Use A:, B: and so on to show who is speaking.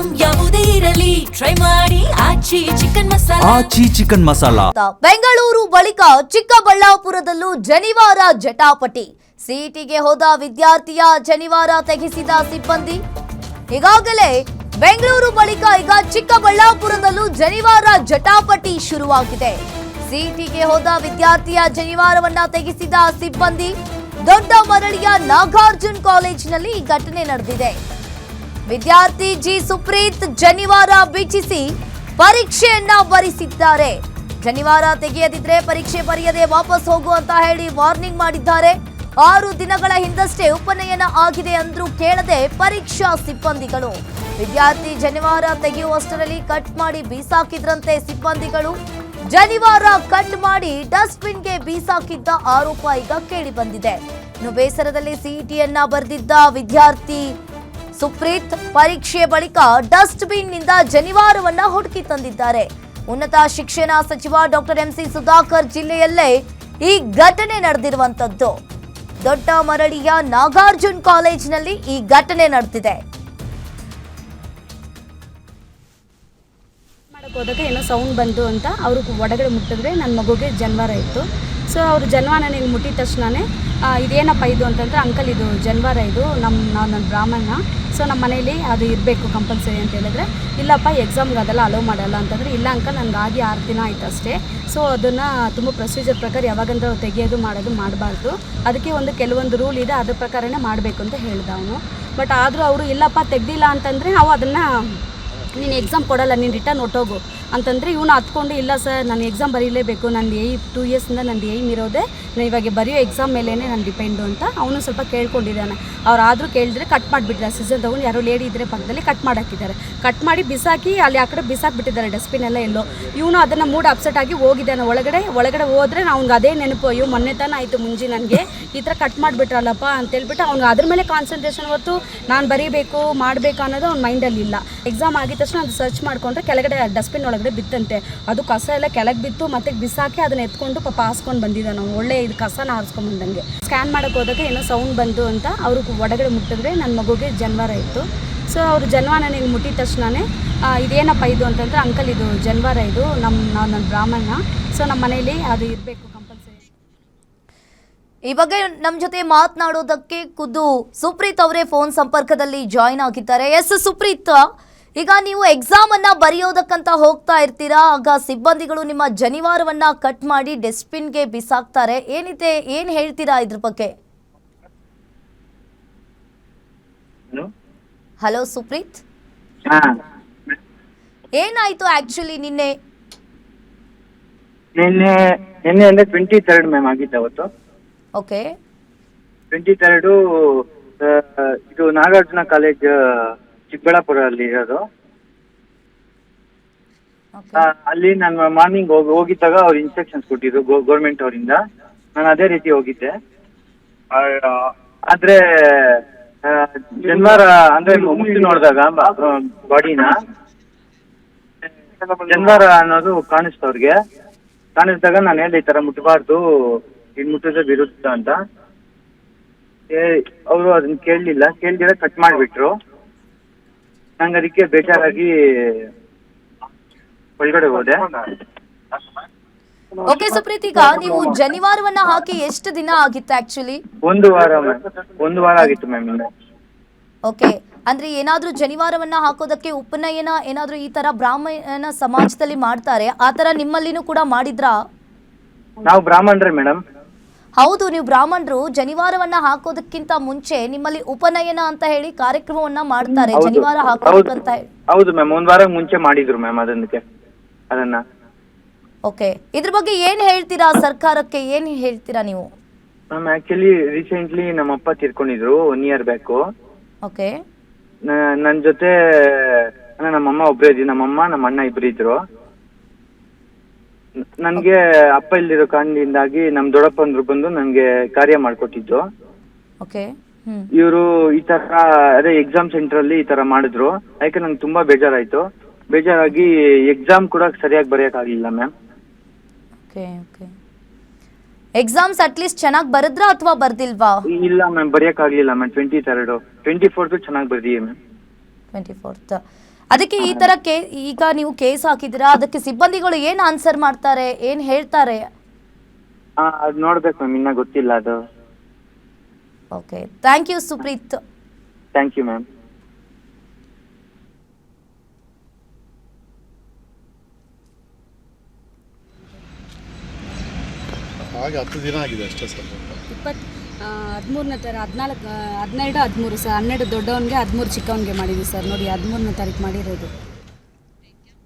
A: Item ಯಾವುದೇ ಇರಲಿ try ಮಾಡಿ ಆಚಿ ಚಿಕನ್ ಮಸಾಲಾ.
B: ಆಚಿ ಚಿಕನ್ ಮಸಾಲಾ.
C: ಬೆಂಗಳೂರು ಬಳಿಕ ಚಿಕ್ಕಬಳ್ಳಾಪುರದಲ್ಲೂ ಜನಿವಾರ ಜಟಾಪಟಿ. ಸಿಇಟಿಗೆ ಹೋದ ವಿದ್ಯಾರ್ಥಿಯ ಜನಿವಾರ ತೆಗೆಸಿದ ಸಿಬ್ಬಂದಿ. ಈಗಾಗಲೇ ಬೆಂಗಳೂರು ಬಳಿಕ ಈಗ ಚಿಕ್ಕಬಳ್ಳಾಪುರದಲ್ಲೂ ಜನಿವಾರ ಜಟಾಪಟಿ ಶುರುವಾಗಿದೆ. ಸಿಇಟಿಗೆ ಹೋದ ವಿದ್ಯಾರ್ಥಿಯ ಜನಿವಾರವನ್ನ ತೆಗೆಸಿದ ಸಿಬ್ಬಂದಿ. ದೊಡ್ಡ ಮರಳಿಯ ನಾಗಾರ್ಜುನ್ ಕಾಲೇಜಿನಲ್ಲಿ ಈ ಘಟನೆ ನಡೆದಿದೆ. ವಿದ್ಯಾರ್ಥಿ ಜಿ ಸುಪ್ರೀತ್ ಜನಿವಾರ ಬಿಚ್ಚಿಸಿ ಪರೀಕ್ಷೆಯನ್ನ ಬರೆಸಿದ್ದಾರೆ. ಜನಿವಾರ ತೆಗೆಯದಿದ್ರೆ ಪರೀಕ್ಷೆ ಬರೆಯದೆ ವಾಪಸ್ ಹೋಗು ಅಂತ ಹೇಳಿ ವಾರ್ನಿಂಗ್ ಮಾಡಿದ್ದಾರೆ. 6 ದಿನಗಳ ಹಿಂದಷ್ಟೇ ಉಪನಯನ ಆಗಿದೆ ಅಂದ್ರೂ ಕೇಳದೆ ಪರೀಕ್ಷಾ ಸಿಬ್ಬಂದಿಗಳು. ವಿದ್ಯಾರ್ಥಿ ಜನಿವಾರ ತೆಗೆಯುವಷ್ಟರಲ್ಲಿ ಕಟ್ ಮಾಡಿ ಬೀಸಾಕಿದ್ರಂತೆ ಸಿಬ್ಬಂದಿಗಳು. ಜನಿವಾರ ಕಟ್ ಮಾಡಿ ಡಸ್ಟ್ಬಿನ್ಗೆ ಬೀಸಾಕಿದ್ದ ಆರೋಪ ಈಗ ಕೇಳಿ ಬಂದಿದೆ. ಇನ್ನು ಬೇಸರದಲ್ಲಿ ಸಿಇಟಿಯನ್ನ ಬರೆದಿದ್ದ ವಿದ್ಯಾರ್ಥಿ ಸುಪ್ರೀತ್ ಪರೀಕ್ಷೆ ಬಳಿಕ ಡಸ್ಟ್ಬಿನ್ ನಿಂದ ಜನಿವಾರವನ್ನ ಹುಡುಕಿ ತಂದಿದ್ದಾರೆ. ಉನ್ನತ ಶಿಕ್ಷಣ ಸಚಿವ ಡಾಕ್ಟರ್ ಎಂಸಿ ಸುಧಾಕರ್ ಜಿಲ್ಲೆಯಲ್ಲೇ ಈ ಘಟನೆ ನಡೆದಿರುವಂತದ್ದು. ದೊಡ್ಡ ಮರಳಿಯ ನಾಗಾರ್ಜುನ್ ಕಾಲೇಜಿನಲ್ಲಿ ಈ ಘಟನೆ ನಡೆದಿದೆ.
D: ಹೋದಾಗ ಏನೋ ಸೌಂಡ್ ಬಂತು ಅಂತ ಅವರು ಒಳಗಡೆ ಮುಟ್ಟಿದ್ರೆ ನನ್ನ ಮಗುಗೆ ಜನಿವಾರ ಇತ್ತು. ಸೊ ಅವರು ಜನಿವಾರ ನನಗೆ ಮುಟ್ಟಿದ ತಕ್ಷಣವೇ ಇದೇನಪ್ಪ ಇದು ಅಂತಂದರೆ, ಅಂಕಲ್ ಇದು ಜನಿವಾರ ಇದು ನನ್ನ ಬ್ರಾಹ್ಮಣ, ಸೊ ನಮ್ಮ ಮನೇಲಿ ಅದು ಇರಬೇಕು ಕಂಪಲ್ಸರಿ ಅಂತ ಹೇಳಿದ್ರೆ, ಇಲ್ಲಪ್ಪ ಎಕ್ಸಾಮ್ಗೆ ಅದೆಲ್ಲ ಅಲೋ ಮಾಡಲ್ಲ ಅಂತಂದರೆ, ಇಲ್ಲ ಅಂಕಲ್ ನನಗೆ ಆಗಿ 6 ದಿನ ಆಯ್ತು ಅಷ್ಟೇ, ಸೊ ಅದನ್ನು ತುಂಬ ಪ್ರೊಸೀಜರ್ ಪ್ರಕಾರ ಯಾವಾಗಂದ್ರೆ ತೆಗೆಯೋದು ಮಾಡೋದು ಮಾಡಬಾರ್ದು, ಅದಕ್ಕೆ ಕೆಲವೊಂದು ರೂಲ್ ಇದೆ, ಅದ್ರ ಪ್ರಕಾರನೇ ಮಾಡಬೇಕು ಅಂತ ಹೇಳ್ದ ಅವನು. ಬಟ್ ಆದರೂ ಅವರು ಇಲ್ಲಪ್ಪ ತೆಗ್ದಿಲ್ಲ ಅಂತಂದರೆ ನಾವು ಅದನ್ನು ನೀನು ಎಕ್ಸಾಮ್ ಕೊಡೋಲ್ಲ, ನೀನು ರಿಟರ್ನ್ ಹೊಟ್ಟೋಗು ಅಂತಂದರೆ ಇವನು ಹತ್ಕೊಂಡು, ಇಲ್ಲ ಸರ್ ನಾನು ಎಕ್ಸಾಮ್ ಬರೀಲೇಬೇಕು, ನಂದು 2 ಇಯರ್ಸಿಂದ ನಂದು ಏಮ್ ಇರೋದೇ ನಾನು ಇವಾಗ ಬರೆಯೋ ಎಕ್ಸಾಮ್ ಮೇಲೇ ನಾನು ಡಿಪೆಂಡು ಅಂತ ಅವನು ಸ್ವಲ್ಪ ಕೇಳ್ಕೊಂಡಿದ್ದಾನೆ. ಅವ್ರು ಆದರೂ ಕೇಳಿದ್ರೆ ಕಟ್ ಮಾಡಿಬಿಟ್ಟಿದ್ದಾರೆ. ಸೀಸನ್ ತೊಗೊಂಡು ಯಾರೋ ಲೇಡಿ ಇದ್ದರೆ ಪಕ್ಕದಲ್ಲಿ ಕಟ್ ಮಾಡಾಕಿದ್ದಾರೆ. ಕಟ್ ಮಾಡಿ ಬಿಸಾಕಿ ಅಲ್ಲಿ ಆ ಕಡೆ ಬಿಸಾಕ್ಬಿಟ್ಟಿದ್ದಾರೆ ಡಸ್ಟ್ಬಿನ್ ಎಲ್ಲ ಎಲ್ಲೋ. ಇವನು ಅದನ್ನು ಮೂಡ್ ಅಪ್ಸೆಟ್ ಆಗಿ ಹೋಗಿದ್ದಾನೆ ಒಳಗಡೆ ಹೋದರೆ ಅವ್ನಿಗೆ ಅದೇ ನೆನಪು, ಅಯ್ಯೋ ಮೊನ್ನೆ ತಾನೇ ಆಯಿತು ಮುಂಜಿ ನನಗೆ ಈ ಥರ ಕಟ್ ಮಾಡಿಬಿಟ್ರಲ್ಲಪ್ಪ ಅಂತೇಳ್ಬಿಟ್ಟು ಅವ್ನಿಗೆ ಅದ್ರ ಮೇಲೆ ಕಾನ್ಸಂಟ್ರೇಷನ್ ಹೊತ್ತು ನಾನು ಬರೀಬೇಕು ಮಾಡಬೇಕು ಅನ್ನೋದು ಅವ್ನ ಮೈಂಡಲ್ಲಿ ಇಲ್ಲ. ಎಕ್ಸಾಮ್ ಆಗಿದ ತಕ್ಷಣ ಅದು ಸರ್ಚ್ ಮಾಡಿಕೊಂಡ್ರೆ ಕೆಳಗಡೆ ಡಸ್ಟ್ಬಿನ್ ಒಳಗಡೆ ಬಿತ್ತಂತೆ, ಅದು ಕಸ ಎಲ್ಲ ಕೆಳಗೆ ಬಿತ್ತು, ಮತ್ತೆ ಬಿಸಾಕಿ ಅದನ್ನ ಎತ್ಕೊಂಡು ಪಾಪ ಹಾಸ್ಕೊಂಡು ಬಂದಿದ್ದ. ನಾವು ಒಳ್ಳೆ ಇದು ಕಸನ ಹಾರಿಸ್ಕೊಂಡ್ಬಂದಂಗೆ. ಸ್ಕ್ಯಾನ್ ಮಾಡೋಕ್ಕೆ ಹೋದಾಗ ಏನೋ ಸೌಂಡ್ ಬಂತು ಅಂತ ಅವರು ಒಳಗಡೆ ಮುಟ್ಟಿದ್ರೆ ನನ್ನ ಮಗುಗೆ ಜನಿವಾರ ಇತ್ತು. ಸೊ ಅವರು ಜನಿವಾರ ನನಗೆ ಮುಟ್ಟಿದ ತಕ್ಷಣವೇ ಇದೇನಪ್ಪ ಇದು ಅಂತಂದರೆ, ಅಂಕಲ್ ಇದು ಜನಿವಾರ ಇದು ನನ್ನ ಬ್ರಾಹ್ಮಣ, ಸೊ ನಮ್ಮ ಮನೇಲಿ ಅದು ಇರಬೇಕು ಕಂಪಲ್ಸರಿ.
C: ಈ ಬಗ್ಗೆ ನಮ್ಮ ಜೊತೆ ಮಾತನಾಡೋದಕ್ಕೆ ಖುದ್ದು ಸುಪ್ರೀತ್ ಅವರೇ ಫೋನ್ ಸಂಪರ್ಕದಲ್ಲಿ ಜಾಯಿನ್ ಆಗಿದ್ದಾರೆ. ಎಸ್ ಸುಪ್ರೀತ್, ಈಗ ನೀವು ಎಕ್ಸಾಮ್ ಅನ್ನ ಬರೆಯೋದಕ್ಕಂತ ಹೋಗ್ತಾ ಇರ್ತೀರಾ, ಆಗ ಸಿಬ್ಬಂದಿಗಳು ನಿಮ್ಮ ಜನಿವಾರವನ್ನ ಕಟ್ ಮಾಡಿ ಡಸ್ಟ್ಬಿನ್ಗೆ ಬಿಸಾಕ್ತಾರೆ, ಏನ್ ಹೇಳ್ತೀರಾ ಇದ್ರ ಬಗ್ಗೆ? ಹಲೋ ಸುಪ್ರೀತ್, ಏನಾಯ್ತು ಆಕ್ಚುಲಿ ನಿನ್ನೆ
E: ಅಂದ್ರೆ 23rd ಮ್ಯಾಮ್ ಆಗಿತ್ತು ಅವತ್ತು.
C: ಓಕೆ,
E: 23rd ಇದು ನಾಗಾರ್ಜುನ ಕಾಲೇಜ್ ಚಿಕ್ಕಬಳ್ಳಾಪುರ ಅಲ್ಲಿ ಇರೋದು. ಅಲ್ಲಿ ನಾನು ಮಾರ್ನಿಂಗ್ ಹೋಗಿದ್ದಾಗ ಅವ್ರು ಇನ್ಸ್ಟ್ರಕ್ಷನ್ಸ್ ಕೊಟ್ಟಿದ್ರು ಗೌರ್ಮೆಂಟ್ ಅವರಿಂದ. ನಾನು ಅದೇ ರೀತಿ ಹೋಗಿದ್ದೆ. ಆದ್ರೆ ಜನಿವಾರ ಅಂದ್ರೆ ಮುಟ್ಟಿ ನೋಡಿದಾಗ ಬಾಡಿನ ಜನಿವಾರ ಅನ್ನೋದು ಕಾಣಿಸ್ತವ್ರಿಗೆ. ಕಾಣಿಸಿದಾಗ ನಾನು ಹೇಳಿದೆ ಈ ತರ ಮುಟ್ಟಬಾರ್ದು, ಇದು ಮುಟ್ಟಿದ್ರೆ ವಿರುದ್ಧ ಅಂತ. ಅವರು ಅದನ್ನ ಕೇಳಲಿಲ್ಲ ಕಟ್ ಮಾಡಿಬಿಟ್ರು. ನಂಗೆ ಅದಕ್ಕೆ ಬೇಜಾರಾಗಿ ಒಳಗಡೆ ಹೋದೆ.
C: ಓಕೆ ಸುಪ್ರೀತ್, ಈಗ ನೀವು ಜನಿವಾರವನ್ನ ಹಾಕಿ ಎಷ್ಟು ದಿನ ಆಗಿತ್ತು ಆಕ್ಚುಲಿ?
E: 1 ವಾರ ಆಗಿತ್ತು ಮ್ಯಾಮ್.
C: ಓಕೆ, ಅಂದ್ರೆ ಏನಾದ್ರೂ ಜನಿವಾರವನ್ನ ಹಾಕೋದಕ್ಕೆ ಉಪನಯನ ಏನಾದ್ರೂ ಈ ತರ ಬ್ರಾಹ್ಮಣ ಸಮಾಜದಲ್ಲಿ ಮಾಡ್ತಾರೆ, ಆ ತರ ನಿಮ್ಮಲ್ಲಿನೂ ಕೂಡ ಮಾಡಿದ್ರಾ?
E: ನಾವು ಬ್ರಾಹ್ಮಣರೇ ಮೇಡಮ್.
C: ಹೌದು, ನೀವು ಬ್ರಾಹ್ಮಣರು. ಜನಿವಾರವನ್ನ ಹಾಕೋದಕ್ಕಿಂತ ಮುಂಚೆ ನಿಮ್ಮಲ್ಲಿ ಉಪನಯನ ಅಂತ ಹೇಳಿ ಕಾರ್ಯಕ್ರಮವನ್ನ ಮಾಡ್ತಾರೆ, ಜನಿವಾರ ಹಾಕೋದಕ್ಕಂತ ಹೇಳಿ.
E: ಹೌದು ಮ್ಯಾಮ್, 1 ವಾರ ಮುಂಚೆ ಮಾಡಿದ್ರು ಮ್ಯಾಮ್ ಅದನ್ನ.
C: ಓಕೆ, ಇದ್ರ ಬಗ್ಗೆ ಏನ್ ಹೇಳ್ತೀರಾ? ಸರ್ಕಾರಕ್ಕೆ ಏನ್ ಹೇಳ್ತೀರಾ ನೀವು?
E: ಮ್ಯಾಮ್ ಆಕ್ಚುಲಿ ರೀಸೆಂಟ್ಲಿ ನಮ್ಮ ಅಪ್ಪ ತೀರ್ಕೊಂಡಿದ್ರು 1 year ಬ್ಯಾಕ್.
C: ಓಕೆ,
E: ನನ್ನ ಜೊತೆ ನಮ್ಮಮ್ಮ ಒಬ್ರೇ ಇದ್ವಿ, ನಮ್ಮಮ್ಮ ನಮ್ಮ ಅಣ್ಣ ಇಬ್ರು ಇದ್ರು. ನನ್ಗೆ ಅಪ್ಪ ಇಲ್ದಿರೋ ಕಾರಣದಿಂದಾಗಿ ನಮ್ ದೊಡ್ಡಪ್ಪಂದ್ರು ಬಂದು ನನ್ಗೆ ಕಾರ್ಯ ಮಾಡ್ಕೊಟ್ಟಿದ್ದು.
C: ಓಕೆ,
E: ಇವರು ಈ ತರ ಅದೇ ಎಕ್ಸಾಮ್ ಸೆಂಟರ್ ಅಲ್ಲಿ ಈ ತರ ಮಾಡಿದ್ರು. ಯಾಕೆ ನಂಗೆ ತುಂಬಾ ಬೇಜಾರಾಗಿ ಎಕ್ಸಾಮ್ ಕೂಡ ಸರಿಯಾಗಿ ಬರೆಯಕ್ ಆಗ್ಲಿಲ್ಲ ma'am.
C: Okay okay, exams at least ಚೆನ್ನಾಗಿ ಬರೆದ್ರಾ ಅಥವಾ ಬರ್ದಿಲ್ವಾ?
E: ಇಲ್ಲ ಮ್ಯಾಮ್, ಬರೆಯಕ್ ಆಗ್ಲಿಲ್ಲ ಮ್ಯಾಮ್. 23rd 24th ಚೆನ್ನಾಗಿ ಬರ್ದಿದೆ ಮ್ಯಾಮ್.
C: 24th. ಅದಕ್ಕೆ ಈ ತರ ಈಗ ನೀವು ಕೇಸ್ ಹಾಕಿದ್ದೀರಾ, ಅದಕ್ಕೆ ಸಿಬ್ಬಂದಿಗಳು ಏನು ಆನ್ಸರ್ ಮಾಡ್ತಾರೆ, ಏನು ಹೇಳ್ತಾರೆ?
E: ಅದು ನೋಡ್ಬೇಕು ಮ್ಯಾಮ್, ಇನ್ನ ಗೊತ್ತಿಲ್ಲ ಅದು.
C: Okay, thank you Supreeth.
E: Thank you ma'am.
B: ಹಾಗೆ 10 ದಿನ ಆಗಿದೆ ಅಷ್ಟೇ ಸರ್.
D: 13ನೇ ತಾರೀಕು 14 12 13 ಸರ್. 12 ದೊಡ್ಡವನಿಗೆ 13 ಚಿಕ್ಕವನಿಗೆ ಮಾಡಿದ್ವಿ ಸರ್. ನೋಡಿ 13ನೇ ತಾರೀಕು ಮಾಡಿರೋದು.